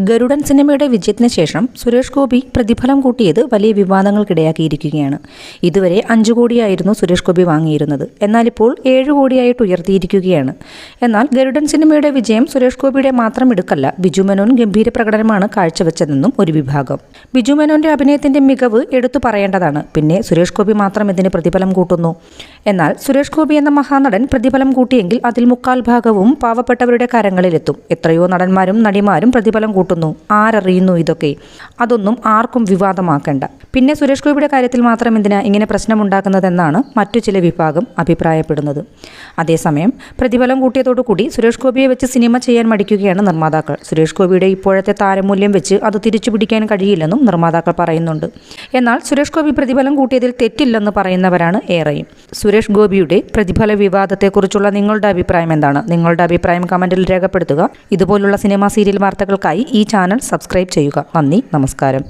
ഗരുഡൻ സിനിമയുടെ വിജയത്തിന് ശേഷം സുരേഷ് ഗോപി പ്രതിഫലം കൂട്ടിയത് വലിയ വിവാദങ്ങൾക്കിടയാക്കിയിരിക്കുകയാണ്. ഇതുവരെ 5 കോടിയായിരുന്നു സുരേഷ് ഗോപി വാങ്ങിയിരുന്നത്. എന്നാൽ ഇപ്പോൾ 7 കോടിയായിട്ട് ഉയർത്തിയിരിക്കുകയാണ്. എന്നാൽ ഗരുഡൻ സിനിമയുടെ വിജയം സുരേഷ് ഗോപിയുടെ മാത്രം എടുക്കല്ല. ബിജു മേനോൻ ഗംഭീര പ്രകടനമാണ് കാഴ്ചവെച്ചതെന്നും ഒരു വിഭാഗം. ബിജു മേനോന്റെ അഭിനയത്തിന്റെ മികവ് എടുത്തു പറയേണ്ടതാണ്. പിന്നെ സുരേഷ് ഗോപി മാത്രം ഇതിന് പ്രതിഫലം കൂട്ടുന്നു. എന്നാൽ സുരേഷ് ഗോപി എന്ന മഹാനടൻ പ്രതിഫലം കൂട്ടിയെങ്കിൽ അതിൽ 3/4 ഭാഗവും പാവപ്പെട്ടവരുടെ കരങ്ങളിലെത്തും. എത്രയോ നടന്മാരും നടിമാരും പ്രതിഫലം കൂട്ടുന്നു. ആരറിയുന്നു ഇതൊക്കെ? അതൊന്നും ആർക്കും വിവാദമാക്കേണ്ട. പിന്നെ സുരേഷ് ഗോപിയുടെ കാര്യത്തിൽ മാത്രം എന്തിനാ ഇങ്ങനെ പ്രശ്നമുണ്ടാക്കുന്നതെന്നാണ് മറ്റു ചില വിഭാഗം അഭിപ്രായപ്പെടുന്നത്. അതേസമയം പ്രതിഫലം കൂട്ടിയതോടുകൂടി സുരേഷ് ഗോപിയെ വെച്ച് സിനിമ ചെയ്യാൻ മടിക്കുകയാണ് നിർമ്മാതാക്കൾ. സുരേഷ് ഗോപിയുടെ ഇപ്പോഴത്തെ താരമൂല്യം വെച്ച് അത് തിരിച്ചു പിടിക്കാൻ കഴിയില്ലെന്നും നിർമ്മാതാക്കൾ പറയുന്നുണ്ട്. എന്നാൽ സുരേഷ് ഗോപി പ്രതിഫലം കൂട്ടിയതിൽ തെറ്റില്ലെന്ന് പറയുന്നവരാണ് ഏറെയും. സുരേഷ് ഗോപിയുടെ പ്രതിഫല വിവാദത്തെക്കുറിച്ചുള്ള നിങ്ങളുടെ അഭിപ്രായം എന്താണ്? നിങ്ങളുടെ അഭിപ്രായം കമന്റിൽ രേഖപ്പെടുത്തുക. ഇതുപോലുള്ള സിനിമ സീരിയൽ വാർത്തകൾക്കായി ഈ ചാനൽ സബ്സ്ക്രൈബ് ചെയ്യുക. നന്ദി, നമസ്കാരം.